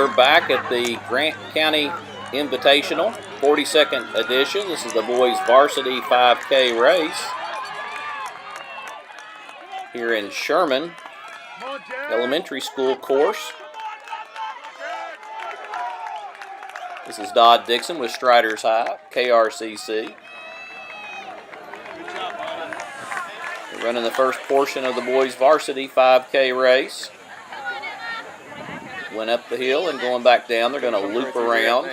We're back at the Grant County Invitational, 42nd edition. This is the boys varsity 5K race here in Sherman Elementary School course. This is Dodd Dixon with STRIDERSHIGH, KRCC. We're running the first portion of the boys varsity 5K race. Went up the hill and going back down. They're going to loop around,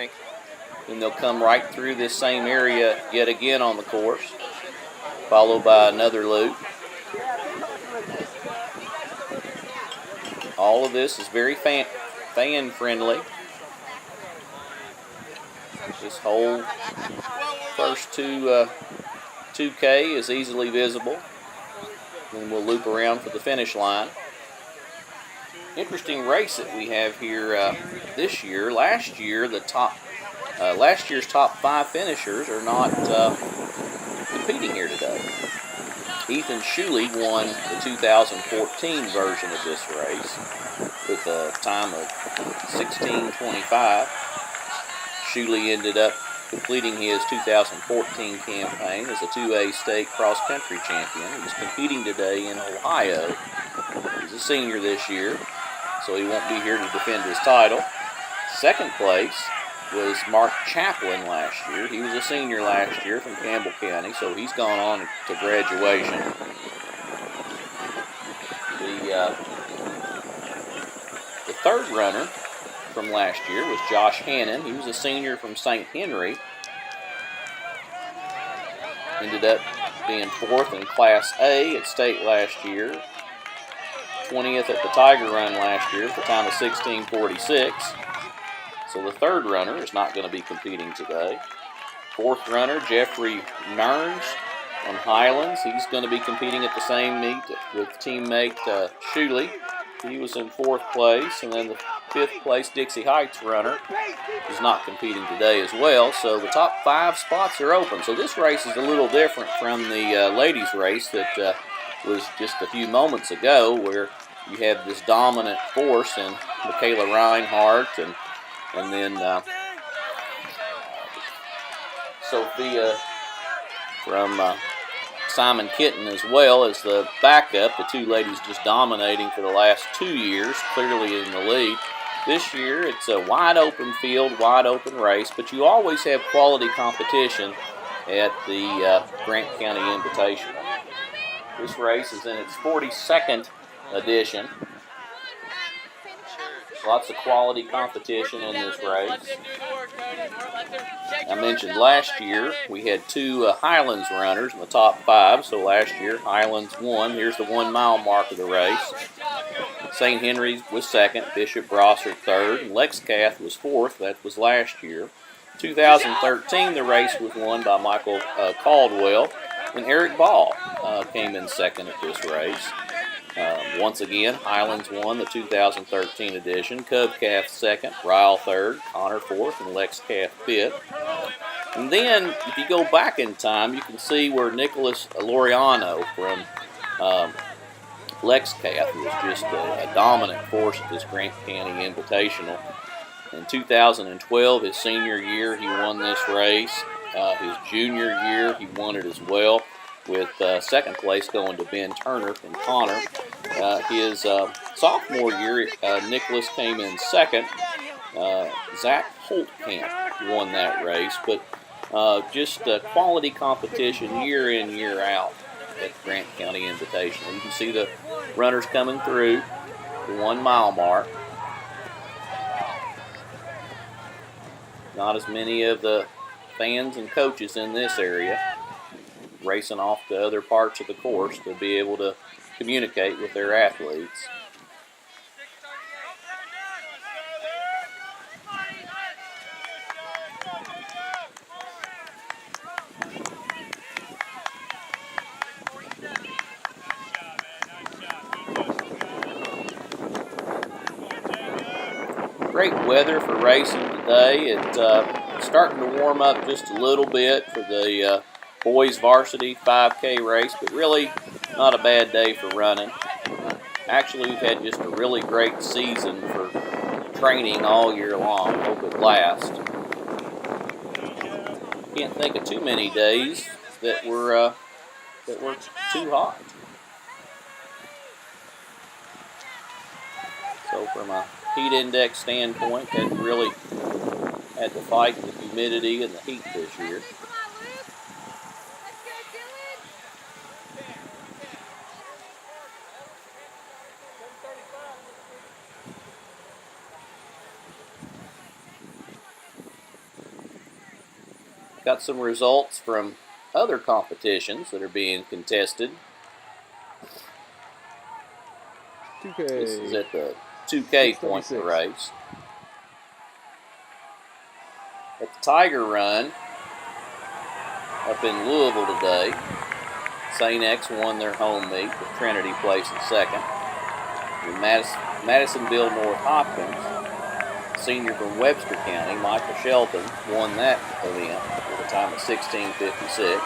and they'll come right through this same area yet again on the course, followed by another loop. All of this is very fan friendly. This whole first 2K is easily visible. Then we'll loop around for the finish line. Interesting race that we have here this year. Last year's top 5 finishers are not competing here today. Ethan Shuley won the 2014 version of this race with a time of 16:25. Shuley ended up completing his 2014 campaign as a 2A state cross-country champion. He's competing today in Ohio. He's a senior this year, so he won't be here to defend his title. Second place was Mark Chaplin last year. He was a senior last year from Campbell County, so he's gone on to graduation. The third runner from last year was Josh Hannon. He was a senior from St. Henry. Ended up being 4th in Class A at state last year. 20th at the Tiger Run last year at the time of 16:46. So the third runner is not going to be competing today. Fourth runner, Jeffrey Nerns on Highlands. He's going to be competing at the same meet with teammate Shuley. He was in 4th place. And then the 5th place Dixie Heights runner is not competing today as well. So the top 5 spots are open. So this race is a little different from the ladies' race that was just a few moments ago, where you have this dominant force in Michaela Reinhardt and then Sophia from Simon Kitten as well as the backup. The two ladies just dominating for the last 2 years, clearly in the lead. This year it's a wide open field, wide open race, but you always have quality competition at the Grant County Invitational. This race is in its 42nd edition. Lots of quality competition in this race. I mentioned last year we had 2 Highlands runners in the top 5. So last year Highlands won. Here's the 1 mile mark of the race. St. Henry's was 2nd, Bishop Brossart 3rd, and Lexcath was 4th. That was last year. 2013 the race was won by Michael Caldwell, and Eric Ball came in 2nd at this race. Once again, Highlands won the 2013 edition. Cubcath 2nd, Ryle 3rd, Connor 4th, and Lexcath 5th. And then, if you go back in time, you can see where Nicholas Loriano from Lexcath was just a dominant force at this Grant County Invitational. In 2012, his senior year, he won this race. His junior year, he won it as well, with 2nd place going to Ben Turner from Connor. His sophomore year, Nicholas came in 2nd. Zach Holtkamp won that race, but just quality competition year in, year out at Grant County Invitational. You can see the runners coming through the 1 mile mark. Not as many of the fans and coaches in this area, racing off to other parts of the course to be able to communicate with their athletes. Great weather for racing today. It's starting to warm up just a little bit for the boys varsity 5K race, but really not a bad day for running. Actually, we've had just a really great season for training all year long. Hope it lasts. Can't think of too many days that were too hot. So from a heat index standpoint, hadn't really had to fight the humidity and the heat this year. Got some results from other competitions that are being contested. 2K. This is at the 2K point of the race. At the Tiger Run up in Louisville today, St. X won their home meet with Trinity placing second. In Madisonville North Hopkins, senior from Webster County, Michael Shelton, won that event with a time of 16:56,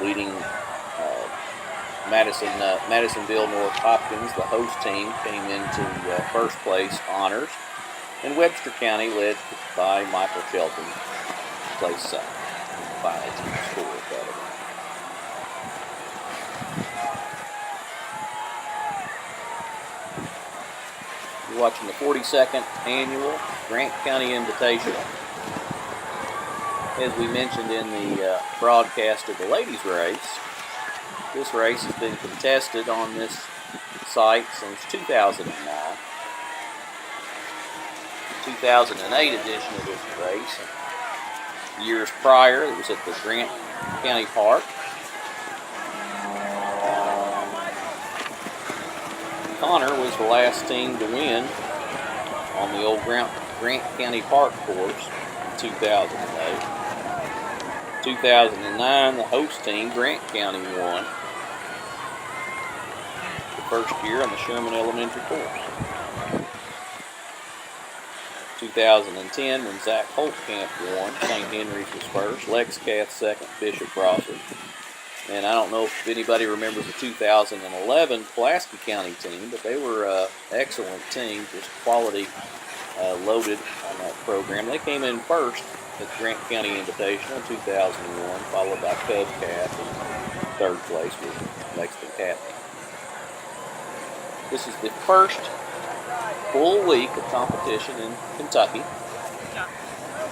leading Madisonville North Hopkins. The host team came into first place honors, and Webster County, led by Michael Shelton, placed second. Final team score of that event. You're watching the 42nd annual Grant County Invitational. As we mentioned in the broadcast of the ladies' race, this race has been contested on this site since 2009. 2008 edition of this race. Years prior, it was at the Grant County Park. Connor was the last team to win on the old Grant County Park course in 2008. 2009, the host team, Grant County, won the first year on the Sherman Elementary course. 2010, when Zach Holtkamp won, St. Henry's was first, Lexcath second, Bishop Rosser. And I don't know if anybody remembers the 2011 Pulaski County team, but they were an excellent team, just quality loaded on that program. They came in first at the Grant County Invitational in 2001, followed by Cub Cat, and third place was Lexington Cat. This is the first full week of competition in Kentucky.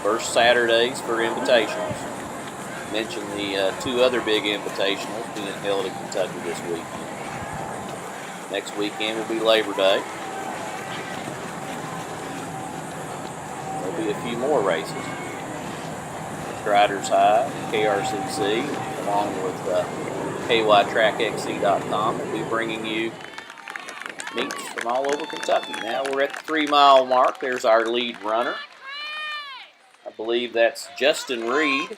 First Saturdays for invitationals. Mentioned the two other big invitationals being held in Kentucky this week. Next weekend will be Labor Day. There'll be a few more races. STRIDERSHIGH, KRCC, along with KYTrackXC.com will be bringing you meets from all over Kentucky. Now we're at the 3-mile mark. There's our lead runner. I believe that's Justin Reed.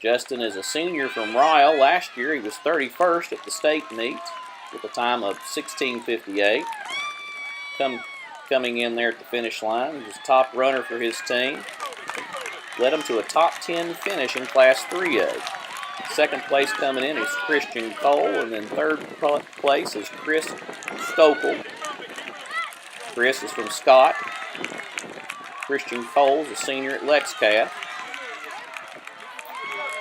Justin is a senior from Ryle. Last year he was 31st at the state meet with a time of 16:58. Coming in there at the finish line, he was top runner for his team. Led him to a top 10 finish in Class 3A. Second place coming in is Christian Cole, and then third place is Chris Stokel. Chris is from Scott. Christian Cole is a senior at Lexcath.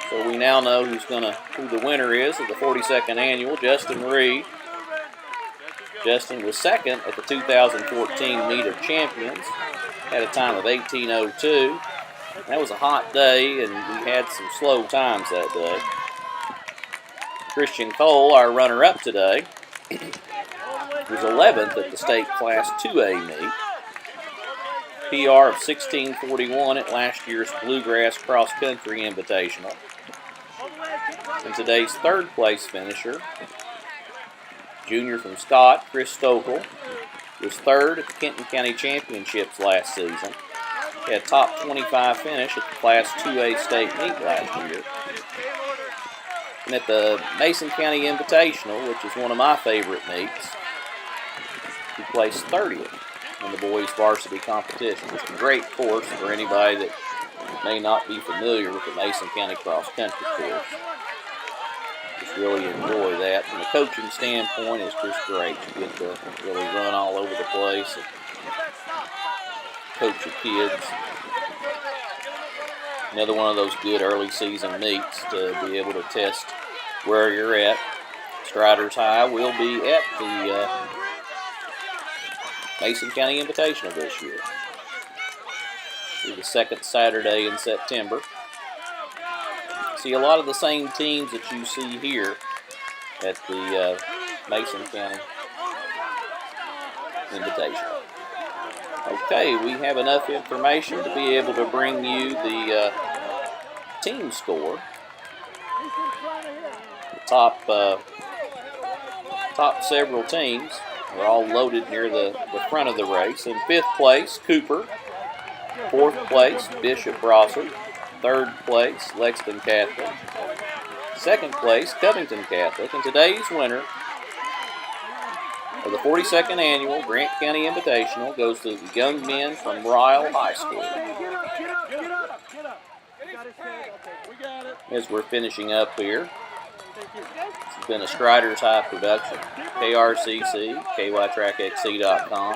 So we now know who the winner is of the 42nd annual, Justin Reed. Justin was second at the 2014 Meet of Champions, had a time of 18:02. That was a hot day, and we had some slow times that day. Christian Cole, our runner-up today, was 11th at the state Class 2A meet. PR of 16:41 at last year's Bluegrass Cross Country Invitational. And today's third place finisher, junior from Scott, Chris Stokel, was third at the Kenton County Championships last season. He had top 25 finish at the Class 2A state meet last year. And at the Mason County Invitational, which is one of my favorite meets, he placed 30th in the boys varsity competition. It's a great course for anybody that may not be familiar with the Mason County cross country course. Just really enjoy that. From a coaching standpoint, it's just great. You get to really run all over the place and coach your kids. Another one of those good early season meets to be able to test where you're at. STRIDERSHIGH will be at the Mason County Invitational this year. It'll be the second Saturday in September. See a lot of the same teams that you see here at the Mason County Invitational. Okay, we have enough information to be able to bring you the team score. The top several teams are all loaded near the front of the race. In 5th place, Cooper. 4th place, Bishop Brossard. 3rd place, Lexington Catholic. 2nd place, Covington Catholic. And today's winner of the 42nd Annual Grant County Invitational goes to the young men from Ryle High School. As we're finishing up here, it's been a STRIDERSHIGH production, KRCC, KYTrackXC.com.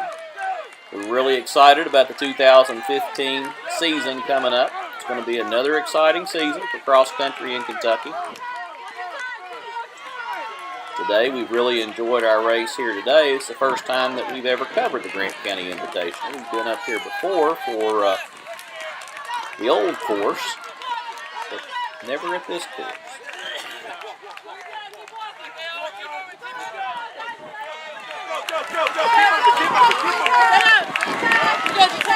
We're really excited about the 2015 season coming up. It's going to be another exciting season for cross country in Kentucky. Today, we've really enjoyed our race here today. It's the first time that we've ever covered the Grant County Invitational. We've been up here before for the old course, but never at this course. Go, go, go, keep moving, keep moving, keep moving.